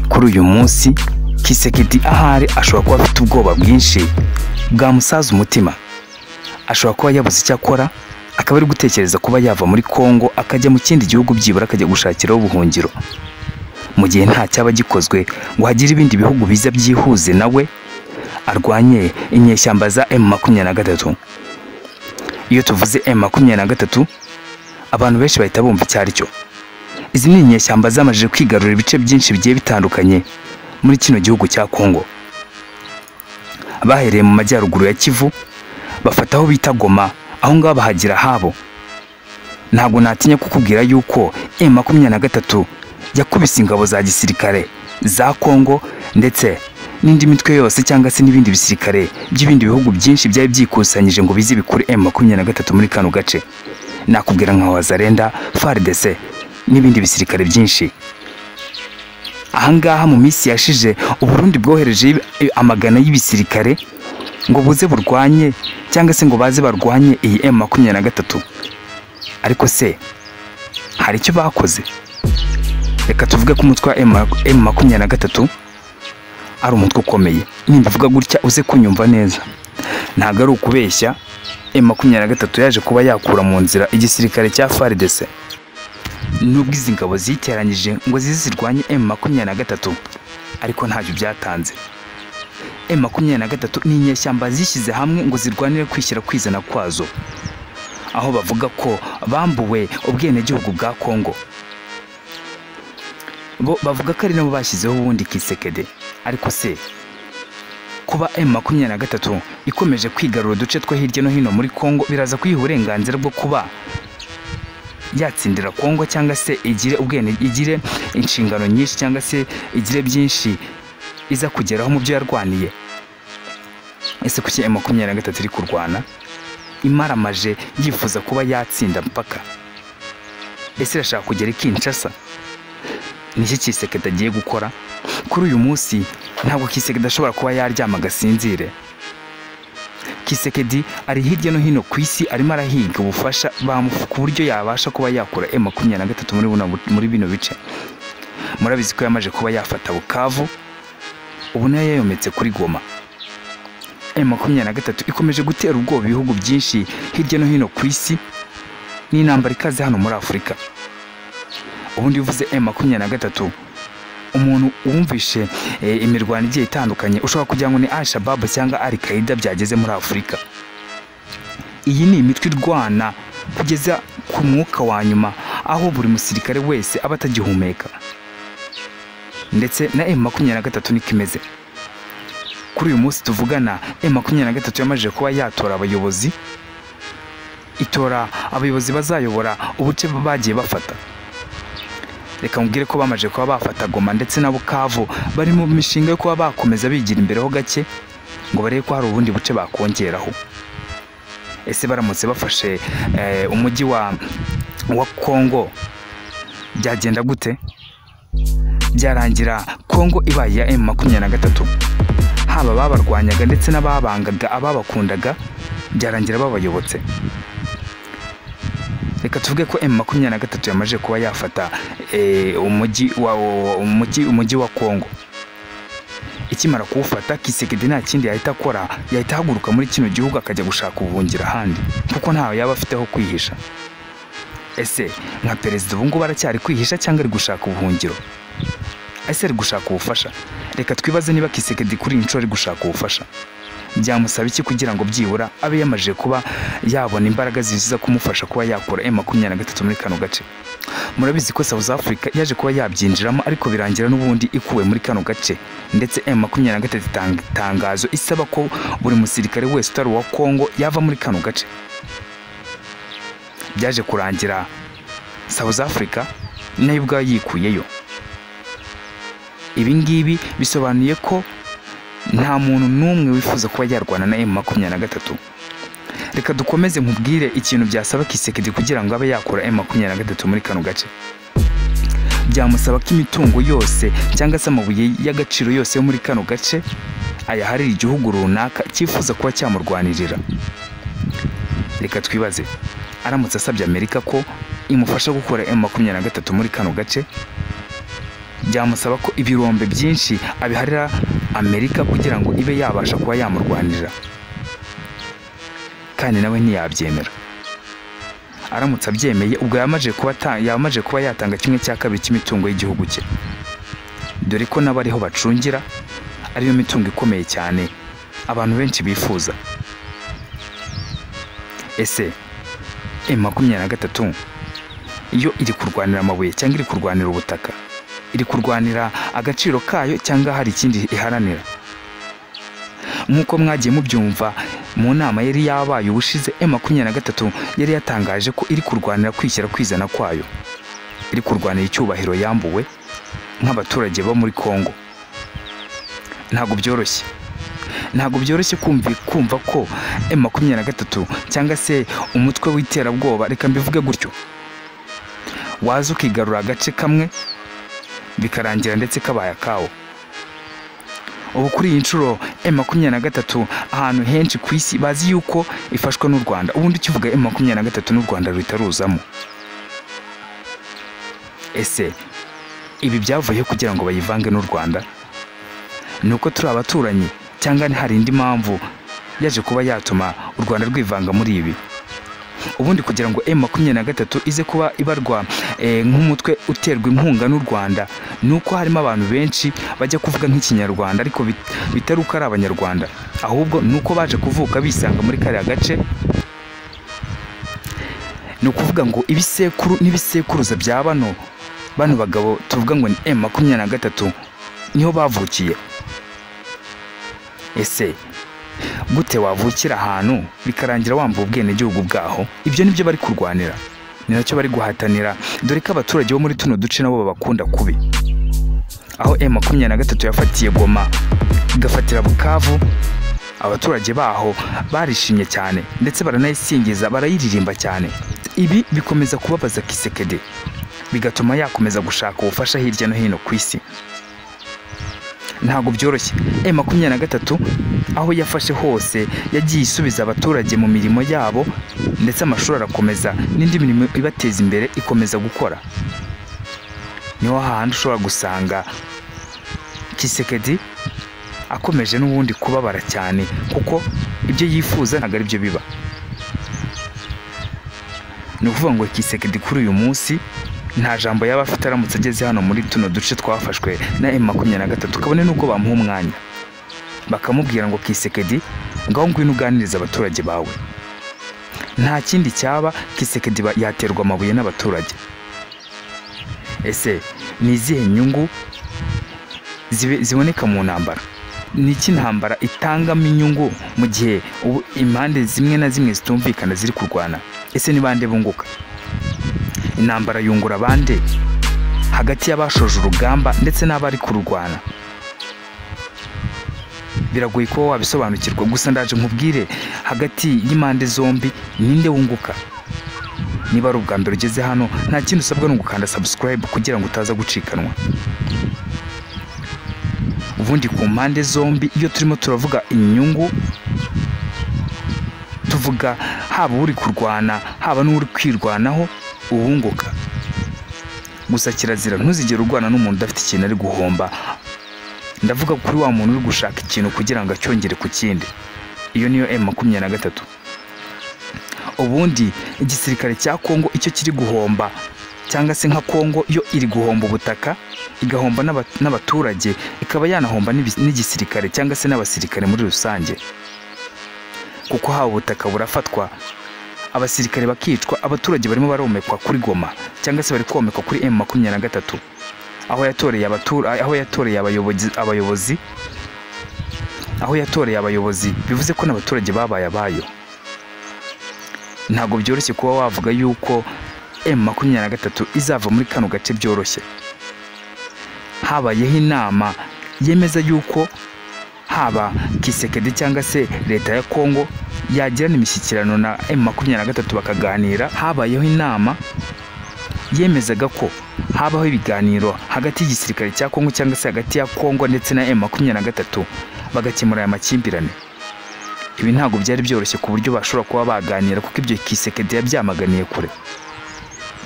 kuri uyu munsi Kisekedi ahari ashobora kuba afite ubwoba bwinshi bwamusaza umutima, ashobora kuba yabuze icyo akora, akaba ari gutekereza kuba yava muri Kongo akajya mu kindi gihugu byibura akajya gushakiraho ubuhungiro, mu gihe nta cyaba gikozwe ngo hagire ibindi bihugu biza byihuze nawe arwanye inyeshyamba za M23. Iyo tuvuze M23 abantu benshi bahita bumva icyari cyo. Izi ni inyeshyamba zamajije kwigarurira ibice byinshi bigiye bitandukanye muri kino gihugu cya Kongo. Bahereye mu majyaruguru ya Kivu bafataho bita Goma, aho ngaho bahagira habo. Ntabwo natinya kukubwira yuko M23 yakubise ingabo za gisirikare za Kongo ndetse n'indi mitwe yose cyangwa se n'ibindi bisirikare by'ibindi bihugu byinshi byari byikusanyije ngo bizi bikure M23 muri kano gace. Nakubwira nka Wazalenda, FARDC n'ibindi bisirikare byinshi. Ahangaha mu minsi yashije Uburundi bwohereje amagana y'ibisirikare ngo buze burwanye cyangwa se ngo baze barwanye iyi M23. Ariko se hari icyo bakoze? Reka tuvuge ko umutwe wa M23 ari umutwe ukomeye. Nimbivuga gutya uze kunyumva neza, ntago ari ukubeshya. M23 yaje kuba yakura mu nzira igisirikare cya FARDC. Nubwo izi ngabo ziteranyije ngo zizirwanye M23 ariko ntacyo byatanze. M23 ni inyeshyamba zishyize hamwe ngo zirwanire kwishyira kwizana kwazo, aho bavuga ko bambuwe ubwenegihugu bwa Kongo. Bo bavuga ko ari nabo bashyizeho ubundi Kisekedi. Ariko se kuba M23 ikomeje kwigarura uduce two hirya no hino muri Kongo biraza kuyiha uburenganzira bwo kuba yatsindira Kongo cyangwa se igire inshingano nyinshi cyangwa se igire byinshi iza kugeraho mu byo yarwaniye? Ese kuki M23 iri kurwana imaramaje yifuza kuba yatsinda mpaka? Ese irashaka kugera Kinshasa? Niki Kisekedi agiye gukora? Kuri uyu munsi ntabwo Kisekedi ashobora kuba yaryama gasinzire. Kisekedi ari hirya no hino ku isi arimo arahiga ubufasha ku buryo yabasha kuba yakura M23 muri bino bice. Murabizi ko yamaje kuba yafata Bukavu, ubu nayo yayometse kuri Goma. M23 ikomeje gutera ubwoba ibihugu byinshi hirya no hino ku isi n'intambara ikaze hano muri Afurika. Ubundi uvuze M23 umuntu wumvishe imirwano igiye itandukanye ushobora kugira ngo ni Al-Shabaab cyangwa Al-Qaeda byageze muri Afurika. Iyi ni imitwe irwana kugeza ku mwuka wa nyuma, aho buri musirikare wese aba atagihumeka. Ndetse na M23 nikimeze. Kuri uyu munsi tuvugana M23 yamaje kuba yatora abayobozi, itora abayobozi bazayobora ubuce bagiye bafata. Reka mubwire ko bamaje kuba bafata Goma ndetse na Bukavu, bari mu mishinga yo kuba bakomeza bigira imbere ho gake ngo barebe ko hari ubundi buce bakongeraho. Ese baramutse bafashe umujyi wa Kongo byagenda gute? Byarangira Kongo ibaye ya M23. Haba babarwanyaga ndetse n'ababangaga ababakundaga byarangira babayobotse. Reka tuvuge ko M23 yamaje kuba yafata umujyi wa Kongo. Ikimara kuwufata Kisekedi nta kindi yahita akora, yahita haguruka muri kino gihugu akajya gushaka ubuhungiro ahandi, kuko ntaho yaba afiteho kwihisha. Ese nka perezida ubu ngubu aracyari kwihisha cyangwa ari gushaka ubuhungiro? Ese ari gushaka ubufasha? Reka twibaze niba Kisekedi kuri inshuro ari gushaka ubufasha, byamusaba iki kugira ngo byibura abe yamaje kuba yabona imbaraga ziza kumufasha kuba yakora M23 muri kano gace? Murabizi ko South Africa yaje kuba yabyinjiramo ariko birangira n'ubundi ikuwe muri kano gace, ndetse M23 itangazo isaba ko buri musirikare wese utari wa Kongo yava muri kano gace. Byaje kurangira South Africa nayo ubwa yikuyeyo. Ibi ngibi bisobanuye ko nta muntu n'umwe wifuza kuba yarwana na M23. Reka dukomeze nkubwire ikintu byasaba Kisekedi kugira ngo abe yakora M23 muri kano gace. Byamusaba ko imitungo yose cyangwa se amabuye y'agaciro yose yo muri kano gace ayaharira igihugu runaka cyifuza kuba cyamurwanirira. Reka twibaze, aramutse asabye Amerika ko imufasha gukora M23 muri kano gace, byamusaba ko ibirombe byinshi abiharira Amerika kugira ngo ibe yabasha kuba yamurwanira, kandi nawe ntiyabyemera. Aramutse abyemeye ubwo yamaje kuba yatanga 1/2 cy'imitungo y'igihugu cye, dore ko nabo ariho bacungira, ariyo mitungo ikomeye cyane abantu benshi bifuza. Ese M23 iyo iri kurwanira amabuye cyangwa iri kurwanira ubutaka, iri kurwanira agaciro kayo cyangwa hari ikindi iharanira? Nk'uko mwagiye mubyumva mu nama yari yabaye ubushize, M23 yari yatangaje ko iri kurwanira kwishyira kwizana kwayo, iri kurwanira icyubahiro yambuwe nk'abaturage bo muri Kongo. Ntabwo byoroshye kumva ko M23 cyangwa se umutwe w'iterabwoba, reka mbivuge gutyo, waza ukigarura agace kamwe bikarangira ndetse kabaye akawo. Ubu kuri iyi nshuro M23 ahantu henshi ku isi bazi yuko ifashwe n'u Rwanda. Ubundi kivuga M23 n'u Rwanda rutaruzamo. Ese ibi byavuye kugira ngo bayivange n'u Rwanda? Nuko turi abaturanyi cyangwa hari indi mpamvu yaje kuba yatuma u Rwanda rwivanga muri ibi? Ubundi kugira ngo M23 ize kuba ibarwa nk'umutwe uterwa inkunga n'u Rwanda, nuko harimo abantu benshi bajya kuvuga nk'ikinyarwanda ariko bitaruka ari abanyarwanda, ahubwo nuko baje kuvuka bisanga muri kariya gace. Ni ukuvuga ngo ibisekuru n'ibisekuruza bya bano bagabo tuvuga ngo ni M23 niho bavukiye. Ese gute wavukira ahantu bikarangira wambuye ubwenegihugu bwaho? Ibyo nibyo bari kurwanira, ni nacyo bari guhatanira, dore ko abaturage bo muri tuno duce nabo babakunda kubi. Aho M23 yafatiye Goma igafatira Bukavu, abaturage baho barishimye cyane ndetse baranayisingiza, barayiririmba cyane. Ibi bikomeza kubabaza Kisekedi, bigatuma yakomeza gushaka ubufasha hirya no hino ku isi. Ntabwo byoroshye. M23 aho yafashe hose yagiye isubiza abaturage mu mirimo yabo, ndetse amashuri arakomeza n'indi mirimo ibateza imbere ikomeza gukora. Niho hahandi ushobora gusanga Kisekedi akomeje n'ubundi kubabara cyane, kuko ibyo yifuza ntabwo ari byo biba. Ni ukuvuga ngo Kisekedi kuri uyu munsi nta jambo yaba afite aramutse ageze hano muri tuno duce twafashwe na M23, kabone nuko bamuha umwanya bakamubwira ngo Kisekedi ngaho ngwino uganiriza abaturage bawe. Nta kindi cyaba, Kisekedi yaterwa amabuye n'abaturage. Ese ni izihe nyungu ziboneka mu ntambara? Ni iki ntambara itangamo inyungu mu gihe ubu impande zimwe na zimwe zitumvikana ziri kurwana? Ese ni bande bunguka? Intambara yungura bande hagati y'abashoje urugamba ndetse n'abari kururwana? Biragoye ko wabisobanukirwa, gusa ndaje nkubwire hagati y'impande zombi ninde wunguka. Niba ari ubwa mbere ugeze hano, nta kintu usabwa no gukanda subscribe kugira ngo utaza gucikanwa. Ubundi ku mpande zombi iyo turimo turavuga inyungu, tuvuga haba uri kurwana haba n'uri kwirwanaho uwunguka. Gusa kirazira ntuzigere urwana n'umuntu udafite ikintu ari guhomba. Ndavuga kuri wa muntu uri gushaka ikintu kugira ngo acyongere ku kindi. Iyo niyo M23. Ubundi igisirikare cya Kongo icyo kiri guhomba, cyangwa se nka Kongo iyo iri guhomba ubutaka, igahomba n'abaturage, ikaba yanahomba n'igisirikare cyangwa se n'abasirikare muri rusange, kuko haba ubutaka burafatwa, abasirikare bakicwa, abaturage barimo baromekwa kuri Goma cyangwa se bari komekwa kuri M23, aho yatoreye abayobozi, bivuze ko n'abaturage babaye abayo. Ntabwo byoroshye kuba wavuga yuko M23 izava muri kano gace byoroshye. Habayeho inama yemeza yuko haba Kisekedi cyangwa se leta ya Kongo yagirana imishyikirano na M23 bakaganira. Habayeho inama yemezaga ko habaho ibiganiro hagati y'igisirikare cya Kongo cyangwa se hagati ya Kongo ndetse na M23 bagakemura aya makimbirane. Ibi ntabwo byari byoroshye ku buryo bashobora kuba baganira, kuko ibyo Kisekedi yabyamaganiye kure.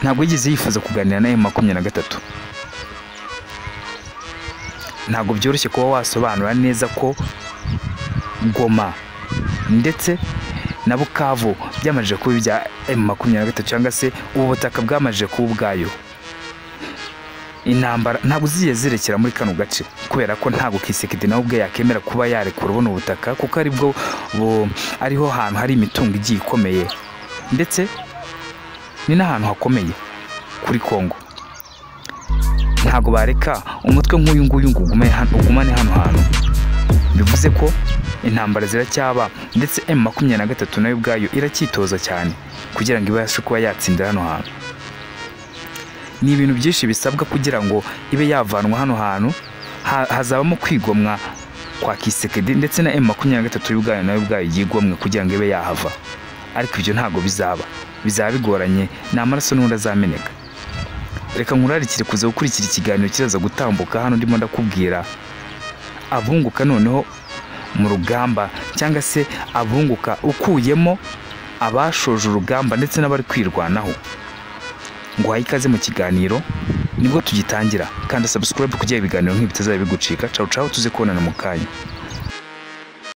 Ntabwo yigeze yifuza kuganira na M23. ntabwo byoroshye kuba wasobanura neza ko Goma ndetse na Bukavu byamaje kuba ibya M23 cyangwa se ubu butaka bwamaje kuba ubwayo. Intambara ntabwo zigiye zirekera muri kano gace kubera ko ntabwo Kisekedi nawe ubwe yakemera kuba yarekura buno butaka kuko ari bwo ariho hantu hari imitungo igiye ikomeye ndetse ni n'ahantu hakomeye kuri Kongo. Ntabwo bareka umutwe nk'uyu nguyu ngo ugumane hano hantu. Bivuze ko intambara ziracyaba ndetse M23 nayo ubwayo iracyitoza cyane kugira ngo ibashe kuba yatsindira hano hantu. Ni ibintu byinshi bisabwa kugira ngo ibe yavanwa hano hantu. Hazabamo kwigomwa kwa Kisekedi ndetse na M23 y'ubwayo nayo ubwayo yigomwe kugira ngo ibe yahava, ariko ibyo ntabwo bizaba bigoranye, ni amaraso n'undi azameneka. Reka nkurarikire kuza gukurikira ikiganiro kiraza gutambuka hano ndimo ndakubwira abunguka noneho mu rugamba cyangwa se abunguka ukuyemo abashoje urugamba ndetse n'abari kwirwanaho. Ngo ikaze mu kiganiro nibwo tugitangira, kandi subscribe kugira ibiganiro nk'ibi bitazabigucika. Ciao ciao, tuze kubonana mu kanya.